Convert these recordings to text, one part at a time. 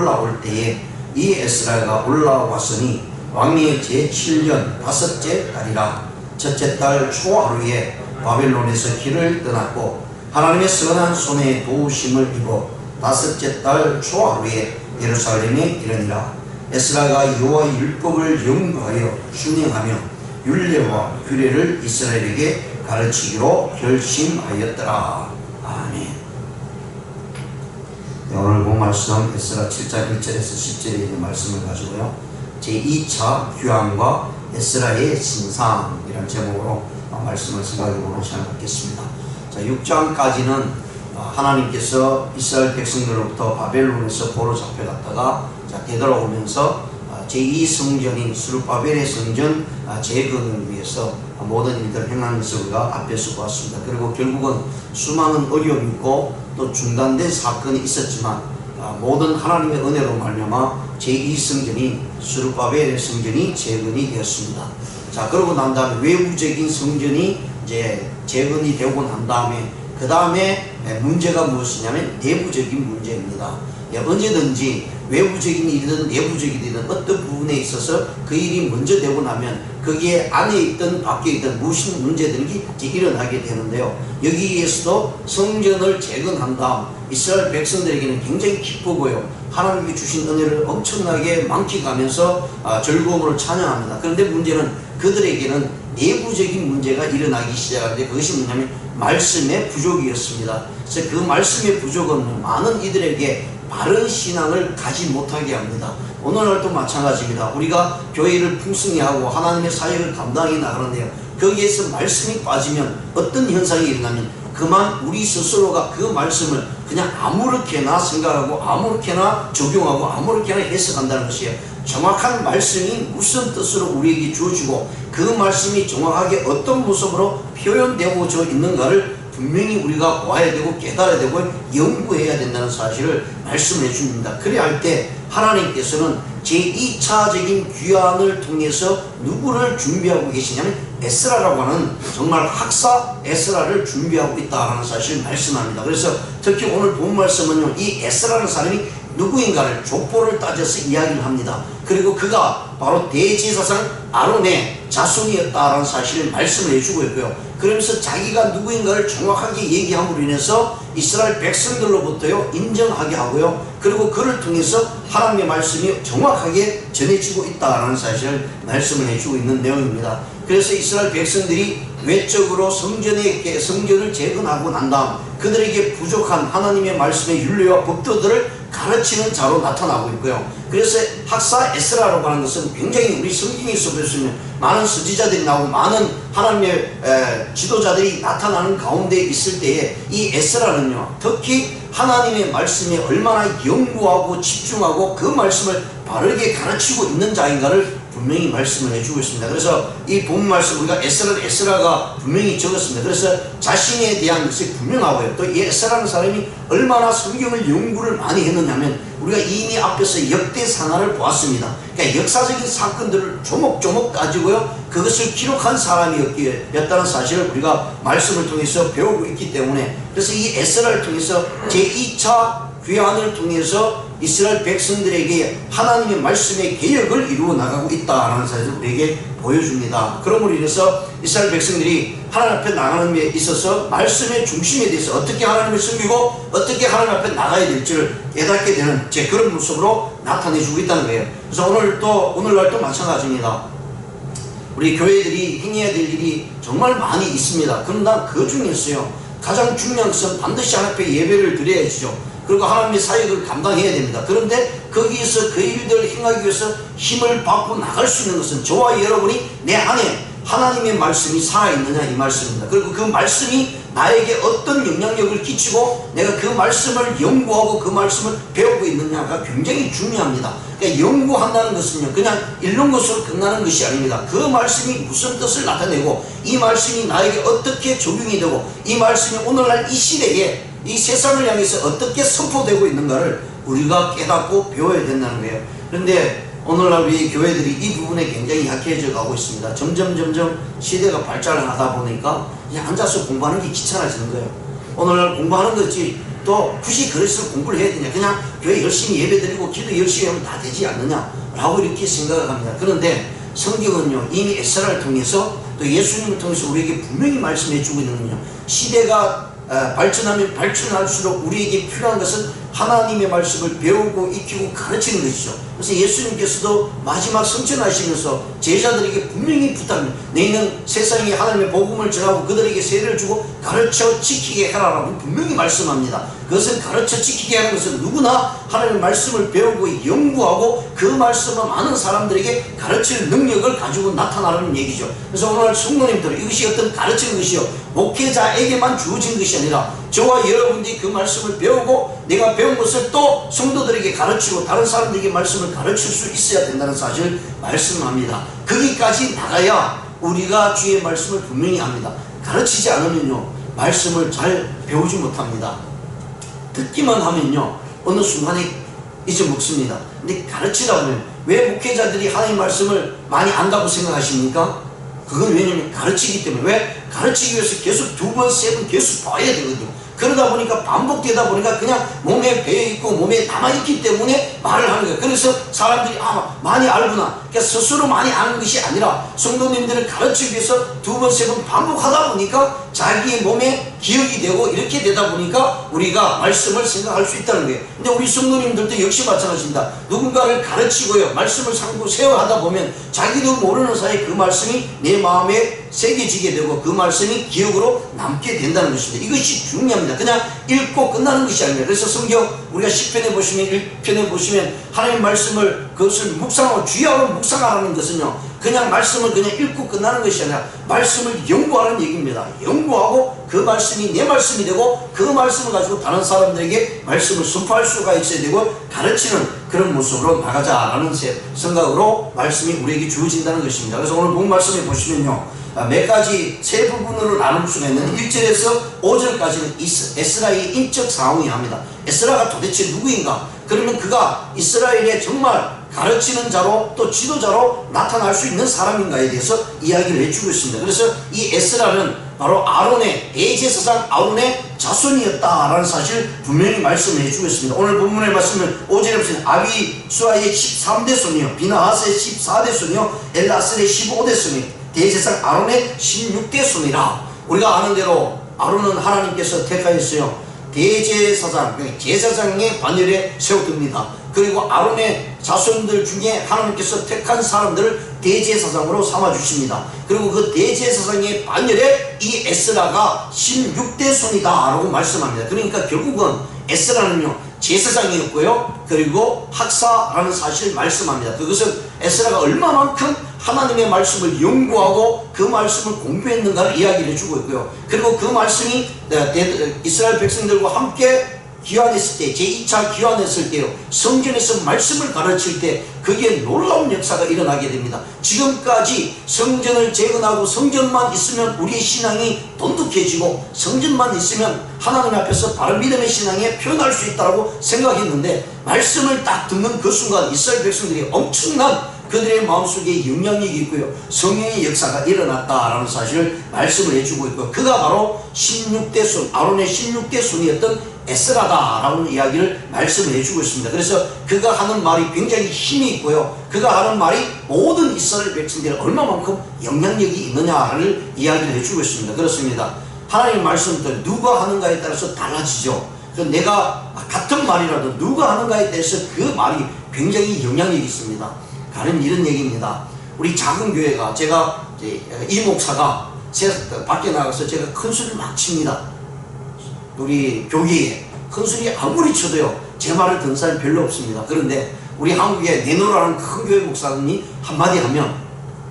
올라올 때에 이 에스라가 올라왔으니 왕위의 제7년 다섯째 달이라. 첫째 달 초하루에 바벨론에서 길을 떠났고 하나님의 선한 손에 도우심을 입어 다섯째 달 초하루에 예루살렘에 이르니라. 에스라가 여호와의 율법을 연구하여 순행하며 율례와 규례를 이스라엘에게 가르치기로 결심하였더라. 아멘. 오늘 본 말씀 에스라 7장 1절에서 10절에 있는 말씀을 가지고요, 제2차 귀환과 에스라의 신상이라는 제목으로 말씀을 생각해보는 시간을 갖겠습니다. 자, 6장까지는 하나님께서 이스라엘 백성들로부터 바벨론에서 포로 잡혀갔다가 되돌아오면서 제2성전인 스룹바벨의 성전 재건을 위해서 모든 일들을 행하는 것을 우리가 앞에서 보았습니다. 그리고 결국은 수많은 어려움이 있고 또 중단된 사건이 있었지만 모든 하나님의 은혜로 말미암아 제2성전인 스룹바벨의 성전이 재건이 되었습니다. 자, 그러고 난 다음에 외부적인 성전이 이제 재건이 되고 난 다음에 그 다음에 문제가 무엇이냐면 내부적인 문제입니다. 언제든지 외부적인 일이든 내부적인 일이든 어떤 부분에 있어서 그 일이 먼저 되고 나면 거기에 안에 있든 밖에 있든 무슨 문제들이 일어나게 되는데요, 여기에서도 성전을 재건한 다음 이스라엘 백성들에게는 굉장히 기쁘고요, 하나님께 주신 은혜를 엄청나게 만끽하면서 즐거움으로 찬양합니다. 그런데 문제는 그들에게는 내부적인 문제가 일어나기 시작하는데, 그것이 뭐냐면 말씀의 부족이었습니다. 그래서 그 말씀의 부족은 많은 이들에게 바른 신앙을 가지 못하게 합니다. 오늘날도 마찬가지입니다. 우리가 교회를 풍성히 하고 하나님의 사역을 감당해 나가는데요, 거기에서 말씀이 빠지면 어떤 현상이 일어나면 그만 우리 스스로가 그 말씀을 그냥 아무렇게나 생각하고 아무렇게나 적용하고 아무렇게나 해석한다는 것이에요. 정확한 말씀이 무슨 뜻으로 우리에게 주어지고 그 말씀이 정확하게 어떤 모습으로 표현되어져 있는가를 분명히 우리가 보아야 되고 깨달아야 되고 연구해야 된다는 사실을 말씀해 줍니다. 그래야 할 때 하나님께서는 제2차적인 귀환을 통해서 누구를 준비하고 계시냐면 에스라라고 하는 정말 학사 에스라를 준비하고 있다는 사실을 말씀합니다. 그래서 특히 오늘 본 말씀은요, 이 에스라라는 사람이 누구인가를 족보를 따져서 이야기를 합니다. 그리고 그가 바로 대제사장 아론의 자손이었다라는 사실을 말씀을 해주고 있고요, 그러면서 자기가 누구인가를 정확하게 얘기함으로 인해서 이스라엘 백성들로부터요 인정하게 하고요, 그리고 그를 통해서 하나님의 말씀이 정확하게 전해지고 있다라는 사실을 말씀을 해주고 있는 내용입니다. 그래서 이스라엘 백성들이 외적으로 성전을 재건하고 난 다음 그들에게 부족한 하나님의 말씀의 율례와 법도들을 가르치는 자로 나타나고 있고요. 그래서 학사 에스라라고 하는 것은 굉장히 우리 성경에서 볼 수 있는 많은 선지자들이 나오고 많은 하나님의 지도자들이 나타나는 가운데 있을 때에 이 에스라는요, 특히 하나님의 말씀에 얼마나 연구하고 집중하고 그 말씀을 바르게 가르치고 있는 자인가를 분명히 말씀을 해주고 있습니다. 그래서 이 본 말씀 우리가 에스라가 분명히 적었습니다. 그래서 자신에 대한 것이 분명하고요, 또 이 에스라는 사람이 얼마나 성경을 연구를 많이 했느냐면 우리가 이미 앞에서 역대상하를 보았습니다. 그러니까 역사적인 사건들을 조목조목 가지고요 그것을 기록한 사람이었다는 사실을 우리가 말씀을 통해서 배우고 있기 때문에, 그래서 이 에스라를 통해서 제2차 귀환을 통해서 이스라엘 백성들에게 하나님의 말씀의 개혁을 이루어 나가고 있다는 사실을 우리에게 보여줍니다. 그러므로 인해서 이스라엘 백성들이 하나님 앞에 나가는 데 있어서 말씀의 중심에 대해서 어떻게 하나님을 섬기고 어떻게 하나님 앞에 나가야 될지를 깨닫게 되는 그런 모습으로 나타내주고 있다는 거예요. 그래서 오늘날도 마찬가지입니다. 우리 교회들이 행해야 될 일이 정말 많이 있습니다. 그러나 그 중에서요 가장 중요한 것은 반드시 하나님 앞에 예배를 드려야죠. 그리고 하나님의 사역을 감당해야 됩니다. 그런데 거기에서 그 일들을 행하기 위해서 힘을 받고 나갈 수 있는 것은 저와 여러분이 내 안에 하나님의 말씀이 살아있느냐 이 말씀입니다. 그리고 그 말씀이 나에게 어떤 영향력을 끼치고 내가 그 말씀을 연구하고 그 말씀을 배우고 있느냐가 굉장히 중요합니다. 그러니까 연구한다는 것은요 그냥 읽는 것으로 끝나는 것이 아닙니다. 그 말씀이 무슨 뜻을 나타내고 이 말씀이 나에게 어떻게 적용이 되고 이 말씀이 오늘날 이 시대에 이 세상을 향해서 어떻게 선포되고 있는가를 우리가 깨닫고 배워야 된다는 거예요. 그런데 오늘날 우리 교회들이 이 부분에 굉장히 약해져 가고 있습니다. 점점 시대가 발전을 하다 보니까 그냥 앉아서 공부하는 게 귀찮아지는 거예요. 오늘날 공부하는 것이 또 굳이 그래서 공부를 해야 되냐, 그냥 교회 열심히 예배드리고 기도 열심히 하면 다 되지 않느냐 라고 이렇게 생각을 합니다. 그런데 성경은요 이미 에스라를 통해서 또 예수님을 통해서 우리에게 분명히 말씀해 주고 있는군요. 시대가 발전하면 발전할수록 우리에게 필요한 것은 하나님의 말씀을 배우고 익히고 가르치는 것이죠. 그래서 예수님께서도 마지막 성천하시면서 제자들에게 분명히 부탁합니다. 너희는 세상에 하나님의 복음을 전하고 그들에게 세례를 주고 가르쳐 지키게 해라라고 분명히 말씀합니다. 그것은 가르쳐 지키게 하는 것은 누구나 하나님의 말씀을 배우고 연구하고 그 말씀을 많은 사람들에게 가르칠 능력을 가지고 나타나는 얘기죠. 그래서 오늘 성도님들, 이것이 어떤 가르치는 것이요 목회자에게만 주어진 것이 아니라 저와 여러분들이 그 말씀을 배우고 내가 배운 것을 또 성도들에게 가르치고 다른 사람들에게 말씀을 가르칠 수 있어야 된다는 사실을 말씀합니다. 거기까지 나가야 우리가 주의 말씀을 분명히 합니다. 가르치지 않으면요 말씀을 잘 배우지 못합니다. 듣기만 하면요 어느 순간에 잊어먹습니다. 근데 가르치다 보면 왜 목회자들이 하나님의 말씀을 많이 안다고 생각하십니까? 그건 왜냐면 가르치기 때문에. 왜? 가르치기 위해서 계속 두 번, 세 번 계속 봐야 되거든요. 그러다 보니까 반복되다 보니까 그냥 몸에 배어있고 몸에 남아있기 때문에 말을 하는 거예요. 그래서 사람들이 많이 알구나. 그러니까 스스로 많이 아는 것이 아니라 성도님들을 가르치기 위해서 두 번, 세 번 반복하다 보니까 자기의 몸에 기억이 되고 이렇게 되다 보니까 우리가 말씀을 생각할 수 있다는 거예요. 근데 우리 성도님들도 역시 마찬가지입니다. 누군가를 가르치고요 말씀을 삼고 세워하다 보면 자기도 모르는 사이에 그 말씀이 내 마음에 새겨지게 되고 그 말씀이 기억으로 남게 된다는 것입니다. 이것이 중요합니다. 그냥 읽고 끝나는 것이 아닙니다. 그래서 성경 우리가 10편에 보시면 1편에 보시면 하나님 말씀을 그것을 묵상하고 주야로 묵상하라는 것은요 그냥 말씀을 그냥 읽고 끝나는 것이 아니라 말씀을 연구하는 얘기입니다. 연구하고 그 말씀이 내 말씀이 되고 그 말씀을 가지고 다른 사람들에게 말씀을 선포할 수가 있어야 되고 가르치는 그런 모습으로 나가자라는 생각으로 말씀이 우리에게 주어진다는 것입니다. 그래서 오늘 본 말씀에 보시면요 몇 가지 세 부분으로 나눌 수가 있는데 1절에서 5절까지는 에스라의 인적 상황이 합니다. 에스라가 도대체 누구인가? 그러면 그가 이스라엘의 정말 가르치는 자로 또 지도자로 나타날 수 있는 사람인가에 대해서 이야기를 해주고 있습니다. 그래서 이 에스라는 바로 아론의 대제사장 아론의 자손이었다라는 사실을 분명히 말씀을 해주고 있습니다. 오늘 본문의 말씀은 5절에 보시면 아비수아의 13대 손이요 비나하스의 14대 손이요 엘라셀의 15대 손이요 대제사장 아론의 16대 손이라. 우리가 아는 대로 아론은 하나님께서 택하였어요. 대제사장, 제사장의 반열에 세워둡니다. 그리고 아론의 자손들 중에 하나님께서 택한 사람들을 대제사장으로 삼아주십니다. 그리고 그 대제사장의 반열에 이 에스라가 16대 손이다 라고 말씀합니다. 그러니까 결국은 에스라는요 제사장이었고요 그리고 학사라는 사실을 말씀합니다. 그것은 에스라가 얼마만큼 하나님의 말씀을 연구하고 그 말씀을 공부했는가를 이야기를 해주고 있고요. 그리고 그 말씀이 이스라엘 백성들과 함께 귀환했을 때 제2차 귀환했을 때요 성전에서 말씀을 가르칠 때 거기에 놀라운 역사가 일어나게 됩니다. 지금까지 성전을 재건하고 성전만 있으면 우리의 신앙이 돈독해지고 성전만 있으면 하나님 앞에서 바른 믿음의 신앙에 표현할 수 있다고 생각했는데 말씀을 딱 듣는 그 순간 이스라엘 백성들이 엄청난 그들의 마음속에 영향력이 있고요 성령의 역사가 일어났다라는 사실을 말씀을 해주고 있고 그가 바로 16대 손 아론의 16대 손이었던 에스라다라는 이야기를 말씀을 해주고 있습니다. 그래서 그가 하는 말이 굉장히 힘이 있고요 그가 하는 말이 모든 이스라엘 백성들이 얼마만큼 영향력이 있느냐를 이야기를 해주고 있습니다. 그렇습니다. 하나님의 말씀도 누가 하는가에 따라서 달라지죠. 그래서 내가 같은 말이라도 누가 하는가에 대해서 그 말이 굉장히 영향력이 있습니다. 다른 이런 얘기입니다. 우리 작은 교회가 제가 이 목사가 밖에 나가서 제가 큰 소리를 막 칩니다. 우리 교계에 큰 소리 아무리 쳐도요 제 말을 듣는 사람이 별로 없습니다. 그런데 우리 한국에 네노라는 큰 교회 목사님이 한마디 하면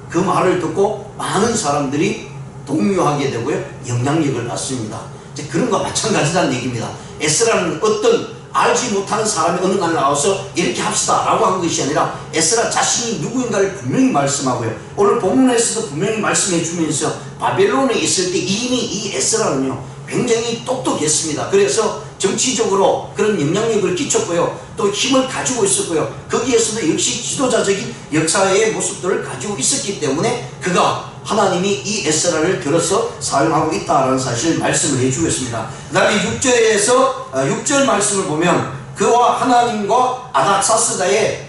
그 말을 듣고 많은 사람들이 동요하게 되고요 영향력을 받습니다. 그런 것과 마찬가지다는 얘기입니다. 에스라는 어떤 알지 못하는 사람이 어느 날 나와서 이렇게 합시다 라고 한 것이 아니라 에스라 자신이 누구인가를 분명히 말씀하고요 오늘 본문에서도 분명히 말씀해 주면서 바벨론에 있을 때 이미 이 에스라는요 굉장히 똑똑했습니다. 그래서 정치적으로 그런 영향력을 끼쳤고요 또 힘을 가지고 있었고요 거기에서도 역시 지도자적인 역사의 모습들을 가지고 있었기 때문에 그가 하나님이 이 에스라를 들어서 사용하고 있다라는 사실을 말씀을 해주겠습니다. 그 다음에 6절에서 6절 말씀을 보면 그와 하나님과 아닥사스다의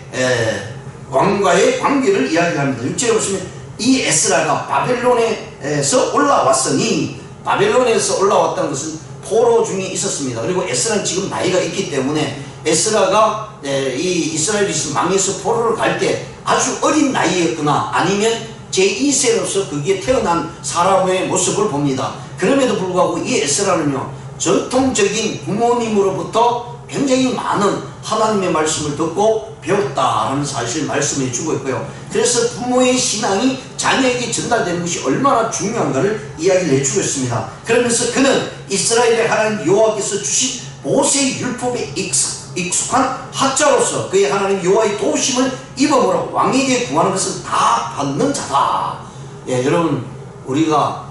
왕과의 관계를 이야기합니다. 6절에 보시면 이 에스라가 바벨론에서 올라왔으니, 바벨론에서 올라왔다는 것은 포로 중에 있었습니다. 그리고 에스라는 지금 나이가 있기 때문에 에스라가 이 이스라엘이 망해서 포로를 갈 때 아주 어린 나이였거나 아니면 제2세로서 거기에 태어난 사람의 모습을 봅니다. 그럼에도 불구하고 이 에스라는요, 전통적인 부모님으로부터 굉장히 많은 하나님의 말씀을 듣고 배웠다라는 사실을 말씀해 주고 있고요. 그래서 부모의 신앙이 자녀에게 전달되는 것이 얼마나 중요한가를 이야기를 해주고 있습니다. 그러면서 그는 이스라엘의 하나님 여호와께서 주신 모세의 율법에 익숙한 학자로서 그의 하나님 여호와의 도우심을 입어보라. 왕에게 구하는 것은 다 받는 자다. 예, 여러분, 우리가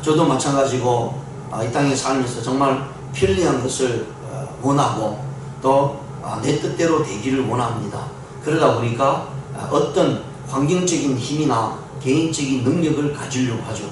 저도 마찬가지고 이 땅에 살면서 정말 편리한 것을 원하고 또 내 뜻대로 되기를 원합니다. 그러다 보니까 어떤 환경적인 힘이나 개인적인 능력을 가지려고 하죠.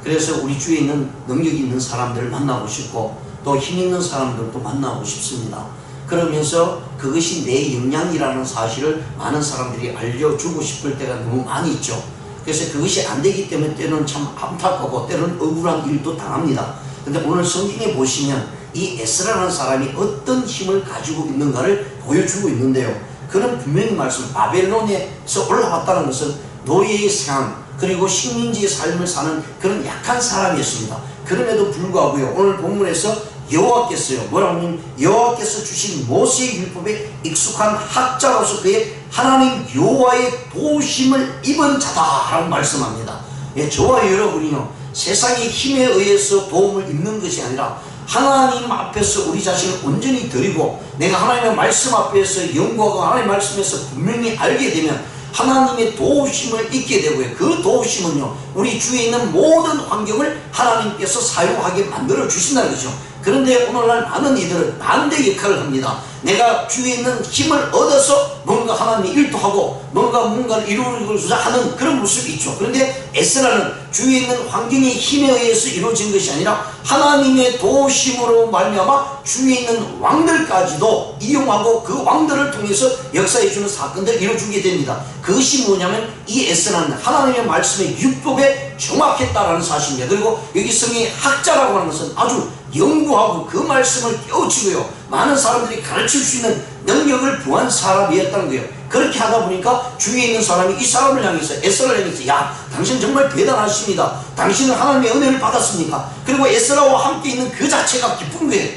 그래서 우리 주위에 있는 능력이 있는 사람들을 만나고 싶고 또 힘 있는 사람들도 만나고 싶습니다. 그러면서 그것이 내 역량이라는 사실을 많은 사람들이 알려주고 싶을 때가 너무 많이 있죠. 그래서 그것이 안 되기 때문에 때로는 참 안타깝고 때로는 억울한 일도 당합니다. 근데 오늘 성경에 보시면 이 에스라라는 사람이 어떤 힘을 가지고 있는가를 보여주고 있는데요. 그는 분명히 말씀, 바벨론에서 올라왔다는 것은 노예의 삶 그리고 식민지의 삶을 사는 그런 약한 사람이었습니다. 그럼에도 불구하고요, 오늘 본문에서 여호와께서요, 뭐라고 하면 여호와께서 주신 모세의 율법에 익숙한 학자로서 그의 하나님 여호와의 도우심을 입은 자다라고 말씀합니다. 예, 저와 여러분이요, 세상의 힘에 의해서 도움을 입는 것이 아니라 하나님 앞에서 우리 자신을 온전히 드리고 내가 하나님의 말씀 앞에서 연구하고 하나님의 말씀에서 분명히 알게 되면 하나님의 도우심을 잊게 되고요. 그 도우심은요, 우리 주위에 있는 모든 환경을 하나님께서 사용하게 만들어 주신다는 거죠. 그런데 오늘날 많은 이들은 반대 역할을 합니다. 내가 주위에 있는 힘을 얻어서 뭔가 하나님의 일도 하고 뭔가를 이루고자 하는 그런 모습이 있죠. 그런데 에스라는 주위에 있는 환경의 힘에 의해서 이루어진 것이 아니라 하나님의 도우심으로 말미암아 주위에 있는 왕들까지도 이용하고 그 왕들을 통해서 역사해주는 사건들을 이루어주게 됩니다. 그것이 뭐냐면 이 에스라는 하나님의 말씀의 율법에 정확했다라는 사실입니다. 그리고 여기 성경의 학자라고 하는 것은 아주 연구하고 그 말씀을 깨우치고요, 많은 사람들이 가르칠 수 있는 능력을 부한 사람이었다는 거예요. 그렇게 하다 보니까 주위에 있는 사람이 이 사람을 향해서, 에스라를 향해서, 야, 당신 정말 대단하십니다. 당신은 하나님의 은혜를 받았습니까? 그리고 에스라와 함께 있는 그 자체가 기쁜 거예요.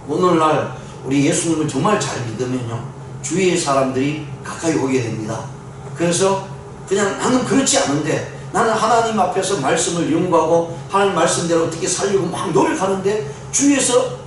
오늘날 우리 예수님을 정말 잘 믿으면요, 주위의 사람들이 가까이 오게 됩니다. 그래서 그냥 나는 그렇지 않은데, 나는 하나님 앞에서 말씀을 연구하고 하나님 말씀대로 어떻게 살려고 막 노력하는데 주위에서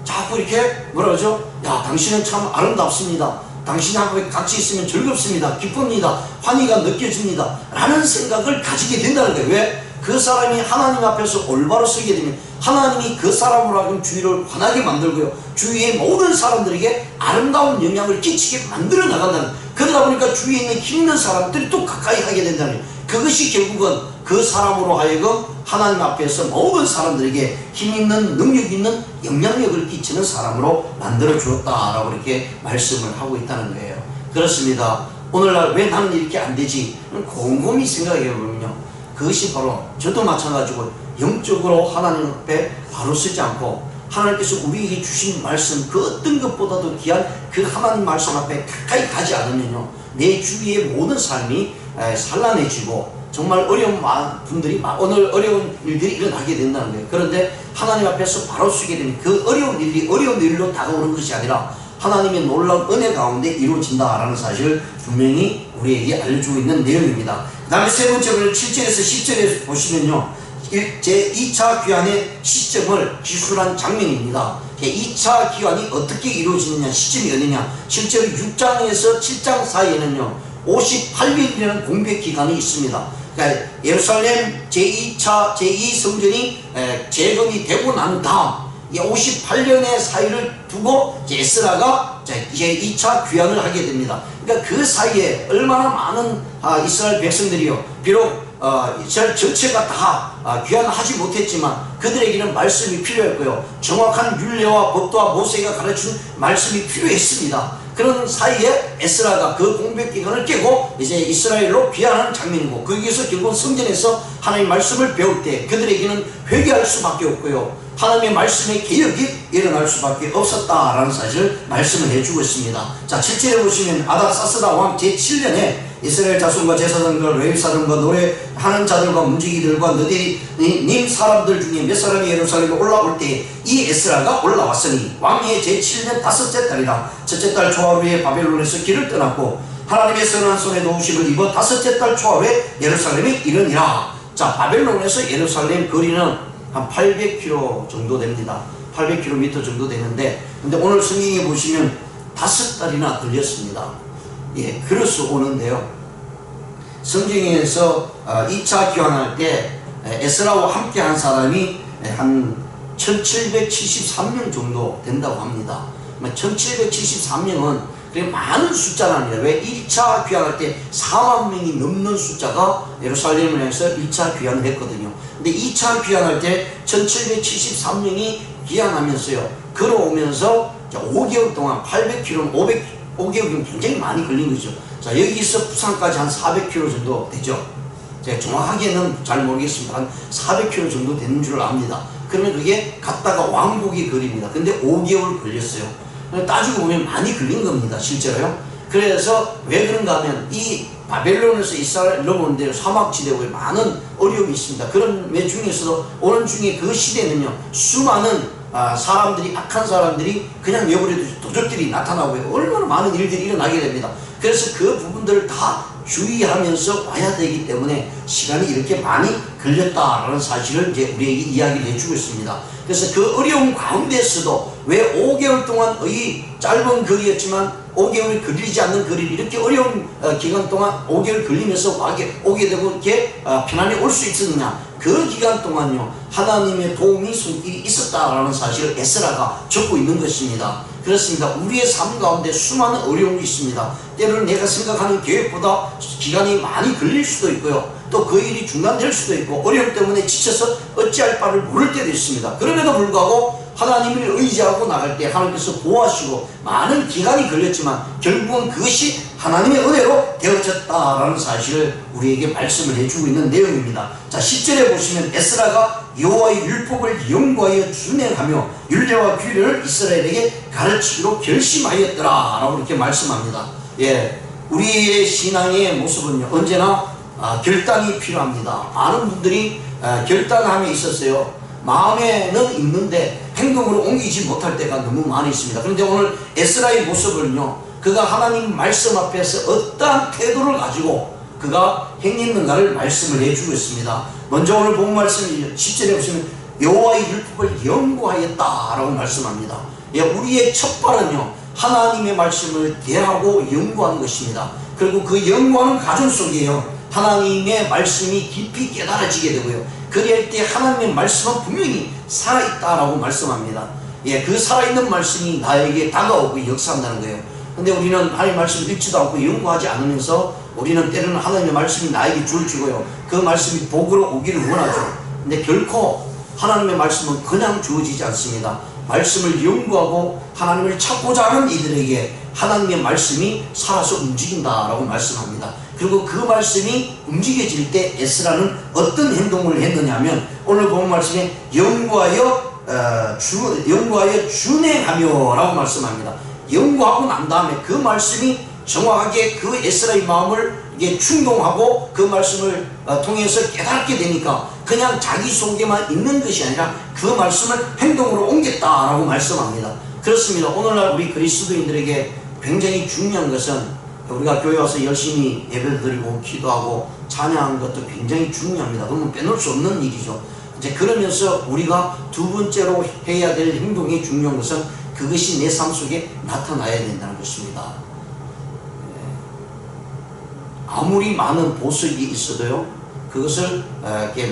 자꾸 이렇게 뭐라 그러죠? 야, 당신은 참 아름답습니다. 당신하고 같이 있으면 즐겁습니다. 기쁩니다. 환희가 느껴집니다. 라는 생각을 가지게 된다는 거예요. 왜? 그 사람이 하나님 앞에서 올바로 서게 되면 하나님이 그 사람으로 하여금 주위를 환하게 만들고요, 주위의 모든 사람들에게 아름다운 영향을 끼치게 만들어 나간다는, 그러다 보니까 주위에 있는 힘 있는 사람들이 또 가까이 하게 된다는, 그것이 결국은 그 사람으로 하여금 하나님 앞에서 모든 사람들에게 힘 있는, 능력 있는 영향력을 끼치는 사람으로 만들어 주었다라고 이렇게 말씀을 하고 있다는 거예요. 그렇습니다. 오늘날 왜 나는 이렇게 안 되지? 곰곰이 생각해 보면요, 그것이 바로 저도 마찬가지고 영적으로 하나님 앞에 바로 서지 않고 하나님께서 우리에게 주신 말씀, 그 어떤 것보다도 귀한 그 하나님 말씀 앞에 가까이 가지 않으면요, 내 주위의 모든 삶이 산란해지고 정말 어려운 분들이, 오늘 어려운 일들이 일어나게 된다는 거예요. 그런데 하나님 앞에서 바로 서게 되면 그 어려운 일이 어려운 일로 다가오는 것이 아니라 하나님의 놀라운 은혜 가운데 이루어진다라는 사실을 분명히 우리에게 알려주고 있는 내용입니다. 그 다음에 세 번째로 7절에서 10절에 보시면요, 제2차 귀환의 시점을 기술한 장면입니다. 제2차 귀환이 어떻게 이루어지느냐, 시점이 어디냐, 실제로 6장에서 7장 사이에는요 58년이라는 공백 기간이 있습니다. 그러니까 예루살렘 제2성전이 재건이 되고 난 다음 58년의 사이를 두고 에스라가 제2차 귀환을 하게 됩니다. 그러니까 그 사이에 얼마나 많은 이스라엘 백성들이요, 비록 전체가 다 귀환하지 못했지만 그들에게는 말씀이 필요했고요. 정확한 율례와 법도와 모세가 가르친 말씀이 필요했습니다. 그런 사이에 에스라가 그 공백 기간을 깨고 이제 이스라엘로 귀환하는 장면이고, 거기에서 결국 성전에서 하나님의 말씀을 배울 때 그들에게는 회개할 수밖에 없고요, 하나님의 말씀의 개혁이 일어날 수밖에 없었다라는 사실을 말씀을 해주고 있습니다. 자, 7절에 보시면 아닥사스다 왕 제7년에 이스라엘 자손과 제사장들, 레위 사람과 노래하는 자들과 문지기들과 너희 님 사람들 중에 몇 사람이 예루살렘에 올라올 때 이 에스라가 올라왔으니 왕의 제7년 다섯째 달이라. 첫째 달 초하루에 바벨론에서 길을 떠났고 하나님의 선한 손에 도우심을 입어 다섯째 달 초하루에 예루살렘에 이르니라. 자, 바벨론에서 예루살렘 거리는 한 800km 정도 됩니다. 800km 정도 되는데, 근데 오늘 성경에 보시면 5달이나 걸렸습니다. 예, 그래서 오는데요, 성경에서 2차 귀환할 때 에스라와 함께 한 사람이 한 1773명 정도 된다고 합니다. 1773명은 그게 많은 숫자가 아니라, 왜 1차 귀환할 때 4만 명이 넘는 숫자가 예루살렘을 해서 1차 귀환을 했거든요. 근데 2차 귀환할 때 1773명이 귀환하면서요, 걸어오면서 5개월 동안 800km, 5개월이면 굉장히 많이 걸린 거죠. 자, 여기서 부산까지 한 400km 정도 되죠. 제가 정확하게는 잘 모르겠습니다. 한 400km 정도 되는 줄 압니다. 그러면 그게 갔다가 왕복의 거리입니다. 근데 5개월 걸렸어요. 따지고 보면 많이 걸린 겁니다, 실제로요. 그래서 왜 그런가 하면 이 바벨론에서 이스라엘 넘어오는데 사막지대에 많은 어려움이 있습니다. 그런 매 중에서도 오는 중에 그 시대는요, 수많은 사람들이, 악한 사람들이 그냥 내버려도 도적들이 나타나고요, 얼마나 많은 일들이 일어나게 됩니다. 그래서 그 부분들을 다 주의하면서 와야 되기 때문에 시간이 이렇게 많이 걸렸다라는 사실을 이제 우리에게 이야기를 해주고 있습니다. 그래서 그 어려운 가운데서도 왜 5개월 동안의 짧은 거리였지만 5개월이 걸리지 않는 거리를 이렇게 어려운 기간 동안 5개월 걸리면서 오게 되고 이렇게 편안히 올 수 있었느냐, 그 기간 동안요, 하나님의 도움이 손길이 있었다라는 사실을 에스라가 적고 있는 것입니다. 그렇습니다. 우리의 삶 가운데 수많은 어려움이 있습니다. 때로는 내가 생각하는 계획보다 기간이 많이 걸릴 수도 있고요, 또 그 일이 중단될 수도 있고, 어려움 때문에 지쳐서 어찌할 바를 모를 때도 있습니다. 그럼에도 불구하고 하나님을 의지하고 나갈 때 하나님께서 보호하시고 많은 기간이 걸렸지만 결국은 그것이 하나님의 은혜로 되어졌다라는 사실을 우리에게 말씀을 해주고 있는 내용입니다. 자, 10절에 보시면 에스라가 여호와의 율법을 연구하여 준행하며 율례와 규례를 이스라엘에게 가르치기로 결심하였더라 라고 이렇게 말씀합니다. 예, 우리의 신앙의 모습은요, 언제나 결단이 필요합니다. 많은 분들이 결단함에 있었어요, 마음에는 있는데 행동으로 옮기지 못할 때가 너무 많이 있습니다. 그런데 오늘 에스라의 모습은요, 그가 하나님 말씀 앞에서 어떠한 태도를 가지고 그가 행했는가를 말씀을 해주고 있습니다. 먼저 오늘 본 말씀이 10절에 보시면 여호와의 율법을 연구하였다라고 말씀합니다. 예, 우리의 첫 발은요, 하나님의 말씀을 대하고 연구하는 것입니다. 그리고 그 연구하는 과정 속에요, 하나님의 말씀이 깊이 깨달아지게 되고요, 그럴 때 하나님의 말씀은 분명히 살아있다라고 말씀합니다. 예, 그 살아있는 말씀이 나에게 다가오고 역사한다는 거예요. 근데 우리는 하나님의 말씀을 읽지도 않고 연구하지 않으면서 우리는 때로는 하나님의 말씀이 나에게 주어지고요, 그 말씀이 복으로 오기를 원하죠. 근데 결코 하나님의 말씀은 그냥 주어지지 않습니다. 말씀을 연구하고 하나님을 찾고자 하는 이들에게 하나님의 말씀이 살아서 움직인다라고 말씀합니다. 그리고 그 말씀이 움직여질 때 에스라는 어떤 행동을 했느냐 하면, 오늘 본 말씀에 연구하여 준행하며 라고 말씀합니다. 연구하고 난 다음에 그 말씀이 정확하게 그 에스라의 마음을 이게 충동하고 그 말씀을 통해서 깨닫게 되니까 그냥 자기 속에만 있는 것이 아니라 그 말씀을 행동으로 옮겼다라고 말씀합니다. 그렇습니다. 오늘날 우리 그리스도인들에게 굉장히 중요한 것은 우리가 교회 와서 열심히 예배드리고 기도하고 찬양하는 것도 굉장히 중요합니다. 그러면 빼놓을 수 없는 일이죠. 이제 그러면서 우리가 두 번째로 해야 될 행동이 중요한 것은 그것이 내 삶 속에 나타나야 된다는 것입니다. 아무리 많은 보석이 있어도요, 그것을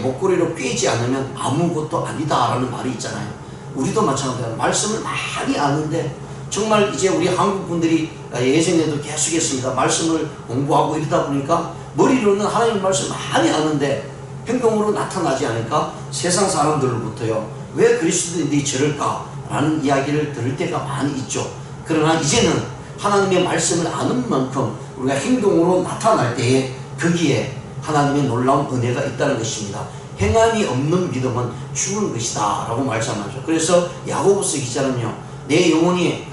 목걸이로 꿰지 않으면 아무것도 아니다라는 말이 있잖아요. 우리도 마찬가지예요. 말씀을 많이 아는데 정말 이제 우리 한국 분들이 예전에도 계속했습니다. 말씀을 공부하고 이러다 보니까 머리로는 하나님 말씀 많이 아는데 행동으로 나타나지 않으니까 세상 사람들로부터요, 왜 그리스도인들이 저럴까 라는 이야기를 들을 때가 많이 있죠. 그러나 이제는 하나님의 말씀을 아는 만큼 우리가 행동으로 나타날 때에 거기에 하나님의 놀라운 은혜가 있다는 것입니다. 행함이 없는 믿음은 죽은 것이다 라고 말씀하죠. 그래서 야고보서 기자는요, 내 영혼이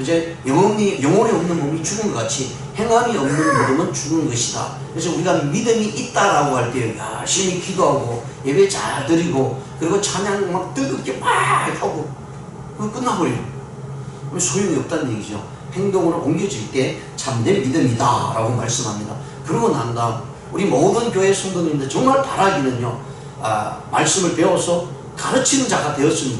영혼이 없는 몸이 죽은 것 같이 행함이 없는 믿음은 죽은 것이다. 그래서 우리가 믿음이 있다라고 할 때 열심히 기도하고 예배 잘 드리고 그리고 찬양 막 뜨겁게 막 하고 끝나버려요. 소용이 없다는 얘기죠. 행동으로 옮겨질 때 참된 믿음이다 라고 말씀합니다. 그러고 난 다음 우리 모든 교회 성도님들 정말 바라기는요, 말씀을 배워서 가르치는 자가 되었으면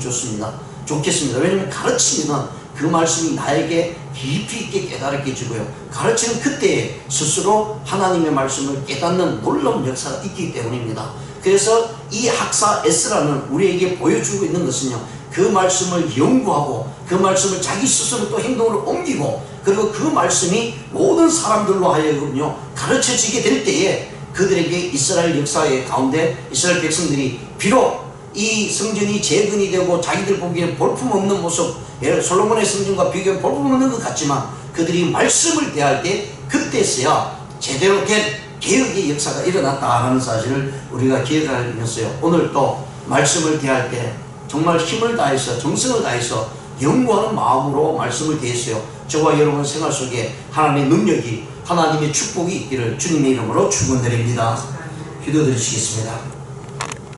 좋겠습니다. 왜냐하면 가르치면 그 말씀이 나에게 깊이 있게 깨달게 해주고요, 가르치는 그때에 스스로 하나님의 말씀을 깨닫는 놀라운 역사가 있기 때문입니다. 그래서 이 학사 에스라는 우리에게 보여주고 있는 것은요, 그 말씀을 연구하고 그 말씀을 자기 스스로 또 행동으로 옮기고 그리고 그 말씀이 모든 사람들로 하여금요 가르쳐지게 될 때에 그들에게 이스라엘 역사의 가운데 이스라엘 백성들이 비록 이 성전이 재건이 되고 자기들 보기에는 볼품없는 모습, 솔로몬의 성전과 비교하면 볼품없는 것 같지만 그들이 말씀을 대할 때 그때서야 제대로 된 개혁의 역사가 일어났다는 사실을 우리가 기억하면서요, 오늘 또 말씀을 대할 때 정말 힘을 다해서 정성을 다해서 연구하는 마음으로 말씀을 대했어요. 저와 여러분 생활 속에 하나님의 능력이, 하나님의 축복이 있기를 주님의 이름으로 축원드립니다. 기도드리시겠습니다.